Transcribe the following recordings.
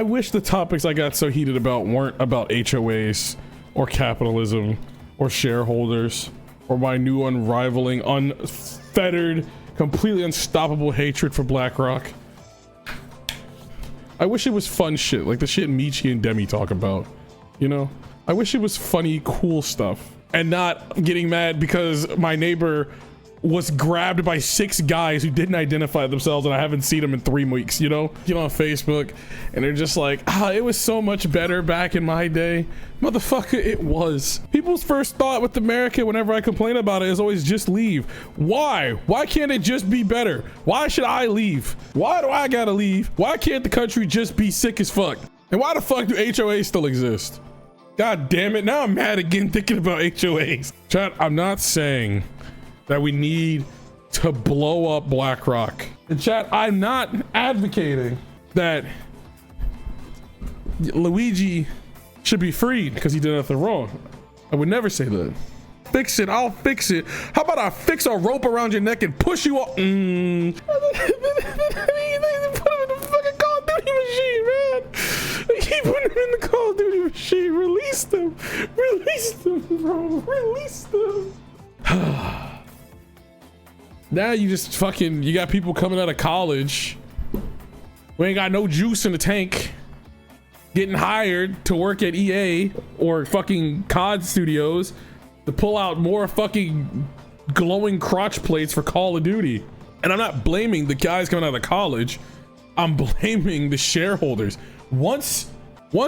I wish the topics I got so heated about weren't about HOAs or capitalism or shareholders or my new unrivaling, unfettered, completely unstoppable hatred for BlackRock. I wish it was fun shit like the shit Michi and Demi talk about, you know? I wish it was funny, cool stuff and not getting mad because my neighbor was grabbed by 6 guys who didn't identify themselves and I haven't seen them in 3 weeks, you know? Get on Facebook and they're just like, it was so much better back in my day. Motherfucker, it was. People's first thought with America whenever I complain about it is always just leave. Why? Why can't it just be better? Why should I leave? Why do I gotta leave? Why can't the country just be sick as fuck? And why the fuck do HOAs still exist? God damn it, now I'm mad again thinking about HOAs. Chat, I'm not saying that we need to blow up BlackRock. And chat, I'm not advocating that Luigi should be freed because he did nothing wrong. I would never say that. Fix it, I'll fix it. How about I fix a rope around your neck and push you off? They put him in the fucking Call of Duty machine, man. They keep putting him in the Call of Duty machine. Release them. Release them, bro. Release them. Now you just fucking, you got people coming out of college who ain't got no juice in the tank getting hired to work at EA or fucking COD Studios to pull out more fucking glowing crotch plates for Call of Duty. And I'm not blaming the guys coming out of college. I'm blaming the shareholders. Once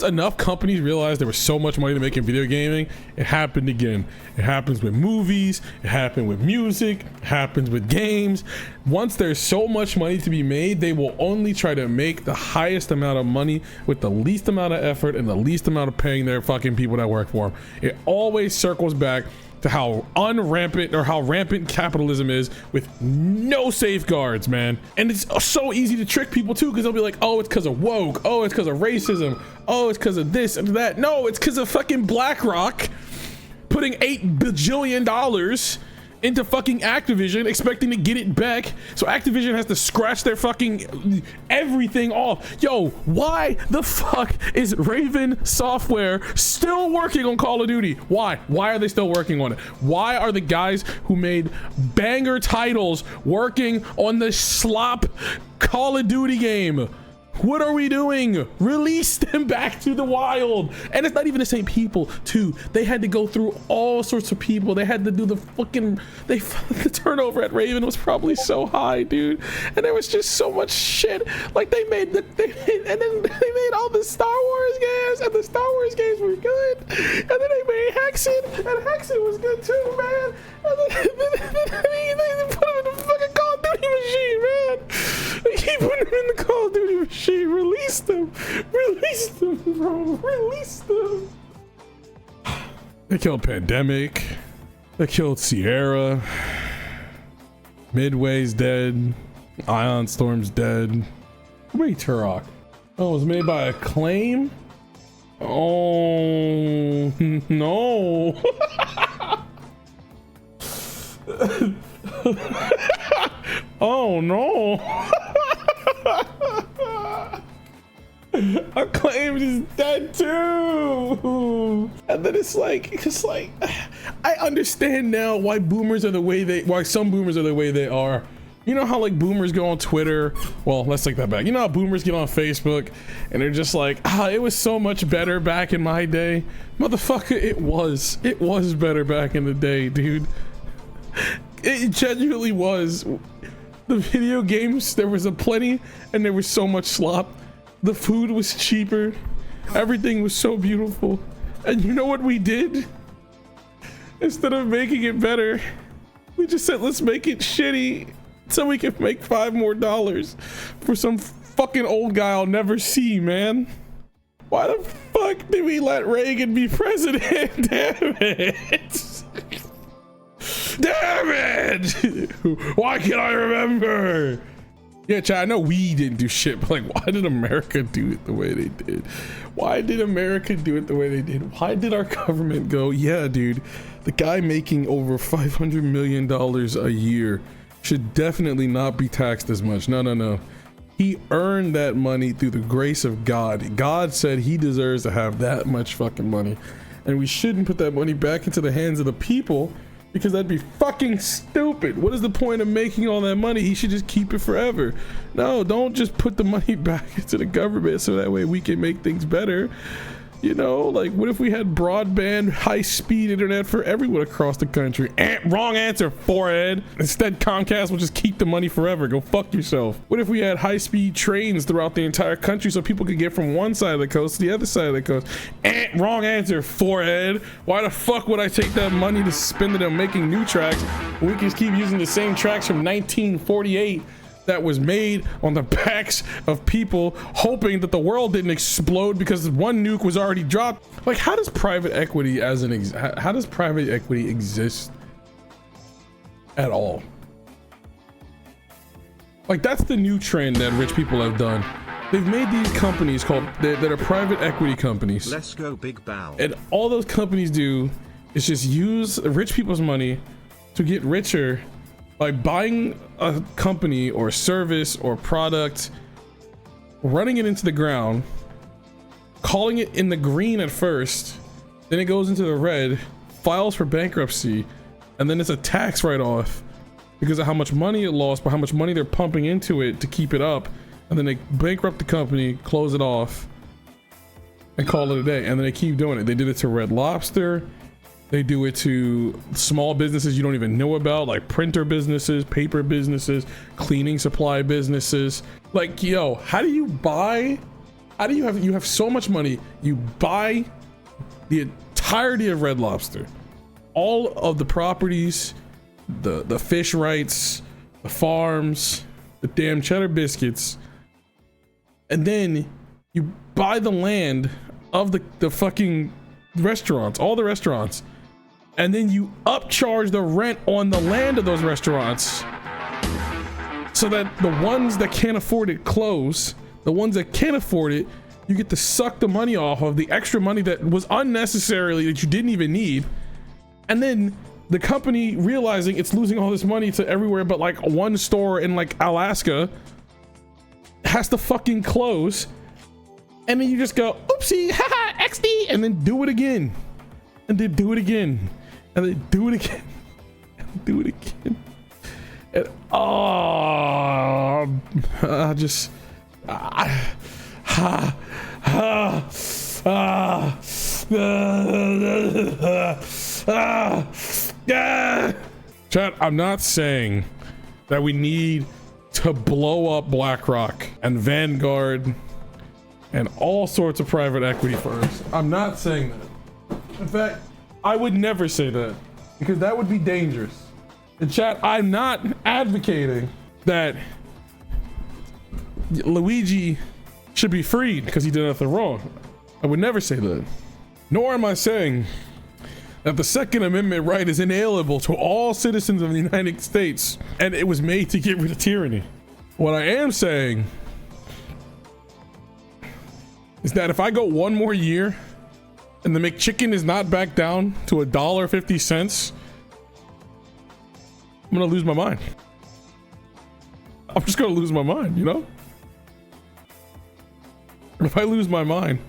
enough companies realized there was so much money to make in video gaming, it happened again. It happens with movies, it happened with music, it happens with games. Once there's so much money to be made, they will only try to make the highest amount of money with the least amount of effort and the least amount of paying their fucking people that work for them. It always circles back to how rampant capitalism is with no safeguards, man. And it's so easy to trick people too, because they'll be like, oh, it's because of woke, oh, it's because of racism, oh, it's because of this and that. No, it's because of fucking BlackRock putting $8 bajillion into fucking Activision, expecting to get it back. So Activision has to scratch their fucking everything off. Yo, why the fuck is Raven Software still working on Call of Duty? Why are they still working on it? Why are the guys who made banger titles working on the slop Call of Duty game? What are we doing? Release them back to the wild. And it's not even the same people too. They had to go through all sorts of people. They had to do the fucking, the turnover at Raven was probably so high, dude. And there was just so much shit. Like they made all the Star Wars games, and the Star Wars games were good. And then they made Hexen, and Hexen was good too, man. And then they put him in the fucking Call of Duty machine, man. They keep putting him in the Call of Duty machine. Release them, bro. Release them. They killed Pandemic. They killed Sierra. Midway's dead. Ion Storm's dead. Who made Turok? Oh, it was made by Acclaim? Oh, no. Oh, no. Acclaimed is dead too. And then it's like I understand now why some boomers are the way they are. You know how like boomers go on Twitter? Well, let's take that back. You know how boomers get on Facebook and they're just like, it was so much better back in my day. Motherfucker, it was better back in the day, dude. It genuinely was. The video games, there was a plenty and there was so much slop. The food was cheaper. Everything was so beautiful. And you know what we did? Instead of making it better, we just said, let's make it shitty so we can make $5 more for some fucking old guy I'll never see, man. Why the fuck did we let Reagan be president? Damn it. Damn it. Why can't I remember? Yeah, Chad, I know we didn't do shit, but like, why did America do it the way they did? Why did America do it the way they did? Why did our government go, yeah, dude, the guy making over $500 million a year should definitely not be taxed as much. No. He earned that money through the grace of God. God said he deserves to have that much fucking money. And we shouldn't put that money back into the hands of the people, because that'd be fucking stupid. What is the point of making all that money? He should just keep it forever. No, don't just put the money back into the government so that way we can make things better. You know, like, what if we had broadband, high-speed internet for everyone across the country? Wrong answer, forehead. Instead, Comcast will just keep the money forever. Go fuck yourself. What if we had high-speed trains throughout the entire country so people could get from one side of the coast to the other side of the coast? Wrong answer, forehead. Why the fuck would I take that money to spend it on making new tracks when we can just keep using the same tracks from 1948 that was made on the backs of people hoping that the world didn't explode because one nuke was already dropped? Like, how does private equity how does private equity exist at all? Like, that's the new trend that rich people have done. They've made these companies that are private equity companies. Let's go big bow. And all those companies do is just use rich people's money to get richer by buying a company or service or product, running it into the ground, calling it in the green at first, then it goes into the red, files for bankruptcy, and then it's a tax write-off because of how much money it lost, but how much money they're pumping into it to keep it up, and then they bankrupt the company, close it off, and call it a day. And then they keep doing it. They did it to Red Lobster. They do it to small businesses you don't even know about, like printer businesses, paper businesses, cleaning supply businesses. Like, yo, how do you have so much money, you buy the entirety of Red Lobster, all of the properties, the fish rights, the farms, the damn cheddar biscuits, and then you buy the land of the fucking restaurants, all the restaurants, and then you upcharge the rent on the land of those restaurants so that the ones that can't afford it close. The ones that can't afford it, you get to suck the money off of, the extra money that was unnecessarily, that you didn't even need. And then the company, realizing it's losing all this money to everywhere but like one store in like Alaska, has to fucking close. And then you just go, oopsie, haha, XD, and then do it again. And then do it again. And then do it again. And do it again. And Chat, I'm not saying that we need to blow up BlackRock and Vanguard and all sorts of private equity firms. I'm not saying that. In fact, I would never say that, because that would be dangerous. In chat, I'm not advocating that Luigi should be freed because he did nothing wrong. I would never say that. Nor am I saying that the Second Amendment right is inalienable to all citizens of the United States and it was made to get rid of tyranny. What I am saying is that if I go one more year and the McChicken is not back down to $1.50, I'm gonna lose my mind. I'm just gonna lose my mind, you know? And if I lose my mind,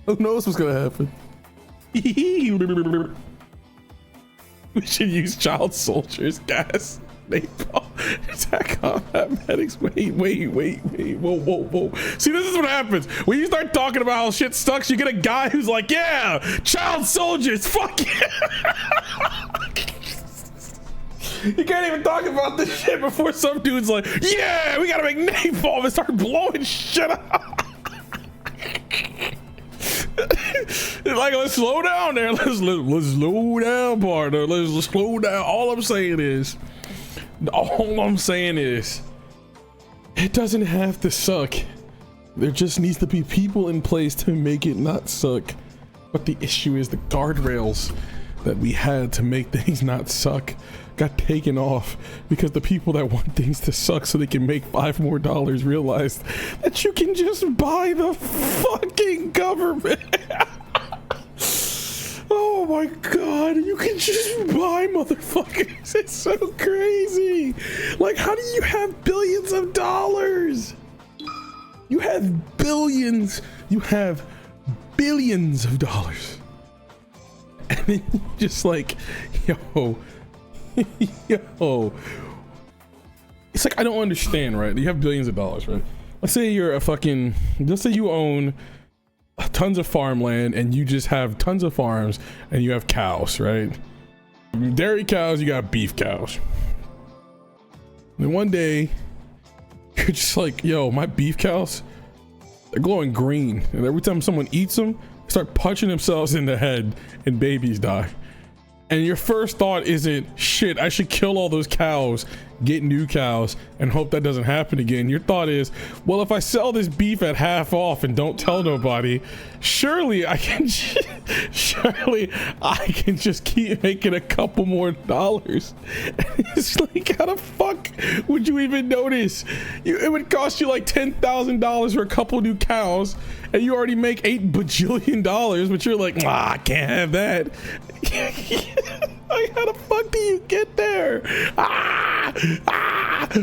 who knows what's gonna happen? We should use child soldiers, gas, napalm, attack combat medics. Wait, whoa. See, this is what happens when you start talking about how shit sucks. You get a guy who's like, yeah, child soldiers, fuck yeah. You can't even talk about this shit before some dude's like, yeah, we gotta make napalm and start blowing shit up. Like, let's slow down there. Let's slow down, partner. Let's slow down. All I'm saying is, it doesn't have to suck. There just needs to be people in place to make it not suck. But the issue is the guardrails that we had to make things not suck got taken off because the people that want things to suck so they can make $5 more realized that you can just buy the fucking government. Oh my god, you can just buy motherfuckers. It's so crazy. Like, how do you have billions of dollars? You have billions, you have billions of dollars. And then you just like, yo, yo. It's like, I don't understand, right? You have billions of dollars, right? Let's say you're let's say you own tons of farmland and you just have tons of farms and you have cows, right? Dairy cows, you got beef cows. And one day, you're just like, yo, my beef cows, they're glowing green. And every time someone eats them, they start punching themselves in the head and babies die. And your first thought isn't, shit, I should kill all those cows, get new cows, and hope that doesn't happen again. Your thought is, well, if I sell this beef at half off and don't tell nobody, surely I can just keep making a couple more dollars. And it's like, how the fuck would you even notice? It would cost you like $10,000 for a couple new cows, and you already make $8 bajillion, but you're like, I can't have that. Like, how the fuck do you get there?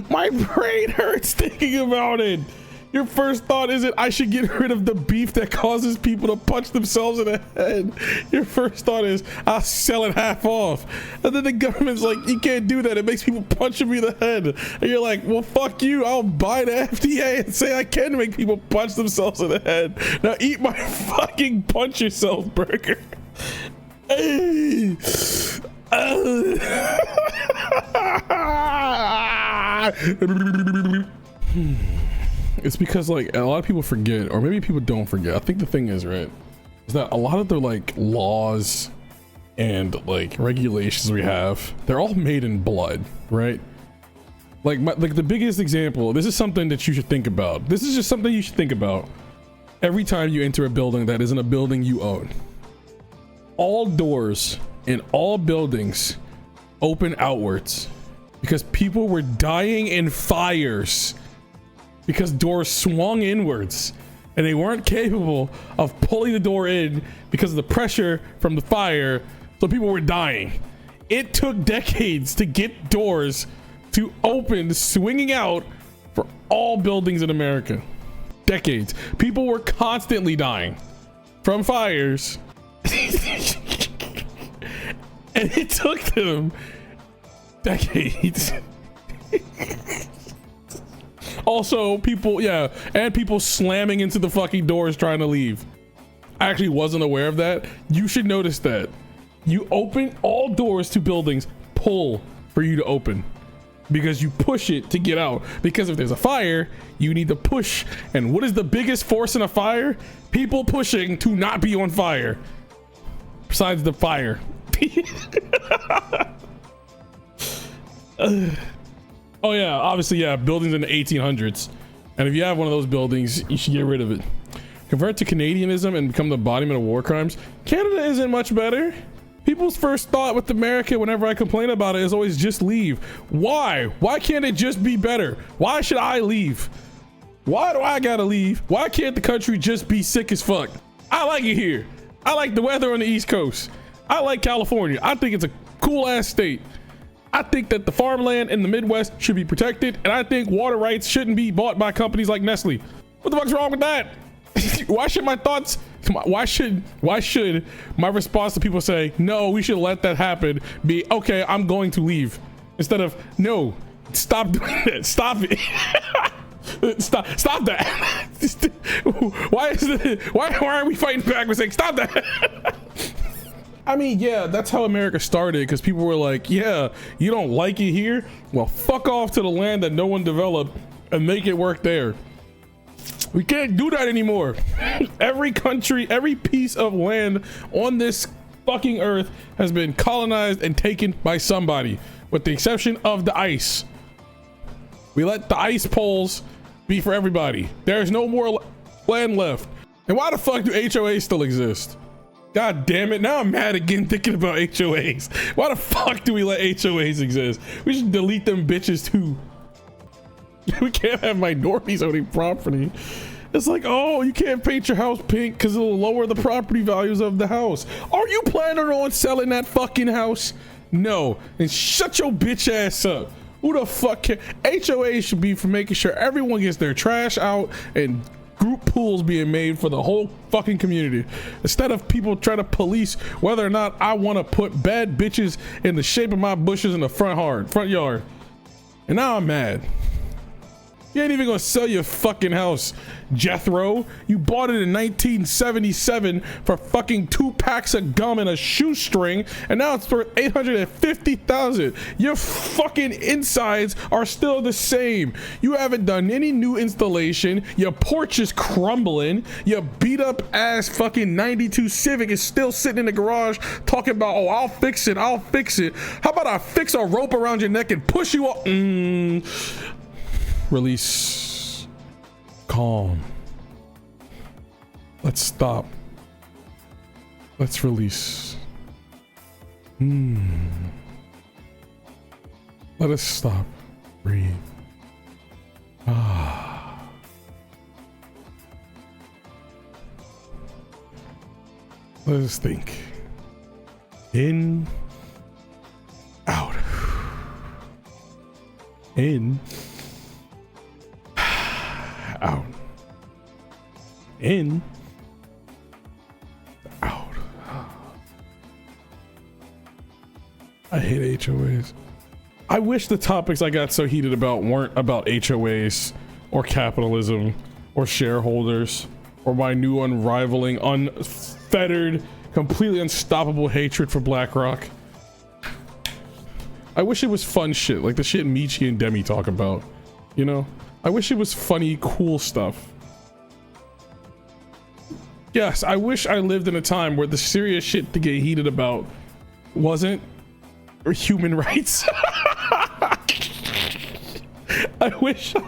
My brain hurts thinking about it. Your first thought isn't, I should get rid of the beef that causes people to punch themselves in the head. Your first thought is, I'll sell it half off. And then the government's like, you can't do that. It makes people punch me in the head. And you're like, well, fuck you. I'll buy the FDA and say I can make people punch themselves in the head. Now eat my fucking punch yourself burger. Hey. It's because like a lot of people forget, or maybe people don't forget. I think the thing is, right, is that a lot of the like laws and like regulations we have, they're all made in blood, right? Like the biggest example, this is something that you should think about. This is just something you should think about every time you enter a building that isn't a building you own. All doors in all buildings open outwards because people were dying in fires because doors swung inwards and they weren't capable of pulling the door in because of the pressure from the fire, so people were dying. It took decades to get doors to open swinging out for all buildings in America. Decades. People were constantly dying from fires. And it took them decades. Also, people slamming into the fucking doors trying to leave. I actually wasn't aware of that. You should notice that. You open all doors to buildings, pull for you to open. Because you push it to get out. Because if there's a fire, you need to push. And what is the biggest force in a fire? People pushing to not be on fire. Besides the fire. Oh yeah, obviously, yeah, buildings in the 1800s. And if you have one of those buildings, you should get rid of it. Convert to Canadianism and become the embodiment of war crimes. Canada isn't much better. People's first thought with America whenever I complain about it is always just leave. Why? Why can't it just be better? Why should I leave? Why do I gotta leave? Why can't the country just be sick as fuck? I like it here. I like the weather on the East Coast. I like California. I think it's a cool ass state. I think that the farmland in the Midwest should be protected, and I think water rights shouldn't be bought by companies like Nestle. What the fuck's wrong with that? Why should my thoughts, come on, why should my response to people say, no, we should let that happen, be, okay, I'm going to leave, instead of, no, stop doing that, stop it. Stop that. Why are we fighting back with saying stop that? I mean, yeah, that's how America started, because people were like, yeah, you don't like it here? Well, fuck off to the land that no one developed and make it work there. We can't do that anymore. Every country, every piece of land on this fucking earth has been colonized and taken by somebody, with the exception of the ice. We let the ice poles be for everybody. There's no more land left. And why the fuck do HOAs still exist? God damn it, now I'm mad again thinking about HOAs. Why the fuck do we let HOAs exist? We should delete them bitches too. We can't have minorities owning property. It's like, oh, you can't paint your house pink because it'll lower the property values of the house. Are you planning on selling that fucking house? No, and shut your bitch ass up. Who the fuck can? HOA should be for making sure everyone gets their trash out and group pools being made for the whole fucking community, instead of people trying to police whether or not I want to put bad bitches in the shape of my bushes in the front yard. And now I'm mad. You ain't even gonna sell your fucking house, Jethro. You bought it in 1977 for fucking 2 packs of gum and a shoestring, and now it's worth $850,000. Your fucking insides are still the same. You haven't done any new installation. Your porch is crumbling. Your beat up ass fucking 92 Civic is still sitting in the garage talking about, oh, I'll fix it. I'll fix it. How about I fix a rope around your neck and push you up? Release. Calm. Let's stop. Let's release. Let us stop. Breathe. Let us think. In. Out. In. Out. In. Out. I hate HOAs. I wish the topics I got so heated about weren't about HOAs or capitalism or shareholders or my new unrivaling, unfettered, completely unstoppable hatred for BlackRock. I wish it was fun shit like the shit Michi and Demi talk about, you know? I wish it was funny, cool stuff. Yes, I wish I lived in a time where the serious shit to get heated about wasn't human rights. I wish I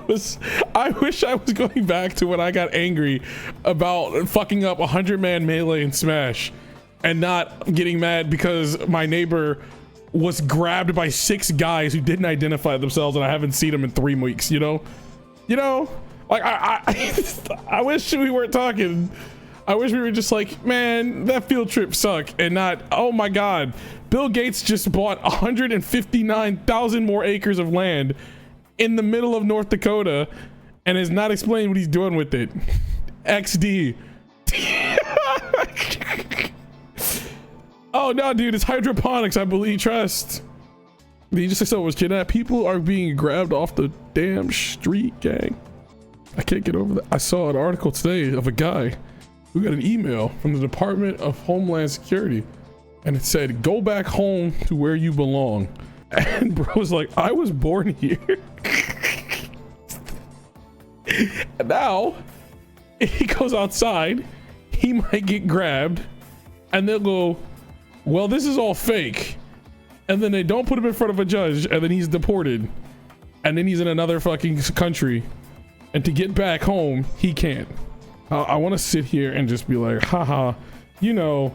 was going back to when I got angry about fucking up 100-man melee in Smash and not getting mad because my neighbor was grabbed by 6 guys who didn't identify themselves and I haven't seen them in 3 weeks, you know? Like I wish we weren't talking. I wish we were just like, man, that field trip sucked, and not, oh my God, Bill Gates just bought 159,000 more acres of land in the middle of North Dakota and has not explained what he's doing with it. XD. Oh no, dude, it's hydroponics. I believe, trust. He just said someone was kidnapped. People are being grabbed off the damn street, gang. I can't get over that. I saw an article today of a guy who got an email from the Department of Homeland Security, and it said, "Go back home to where you belong." And bro was like, "I was born here." And now, if he goes outside, he might get grabbed, and they'll go, "Well, this is all fake." And then they don't put him in front of a judge, and then he's deported, and then he's in another fucking country, and to get back home he can't. I want to sit here and just be like, haha, you know,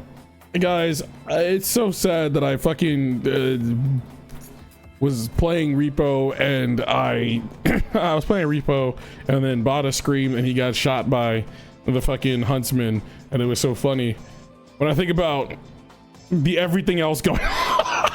guys, it's so sad that I fucking was playing repo, and I was playing repo and then bought a scream and he got shot by the fucking huntsman, and it was so funny when I think about the everything else going on.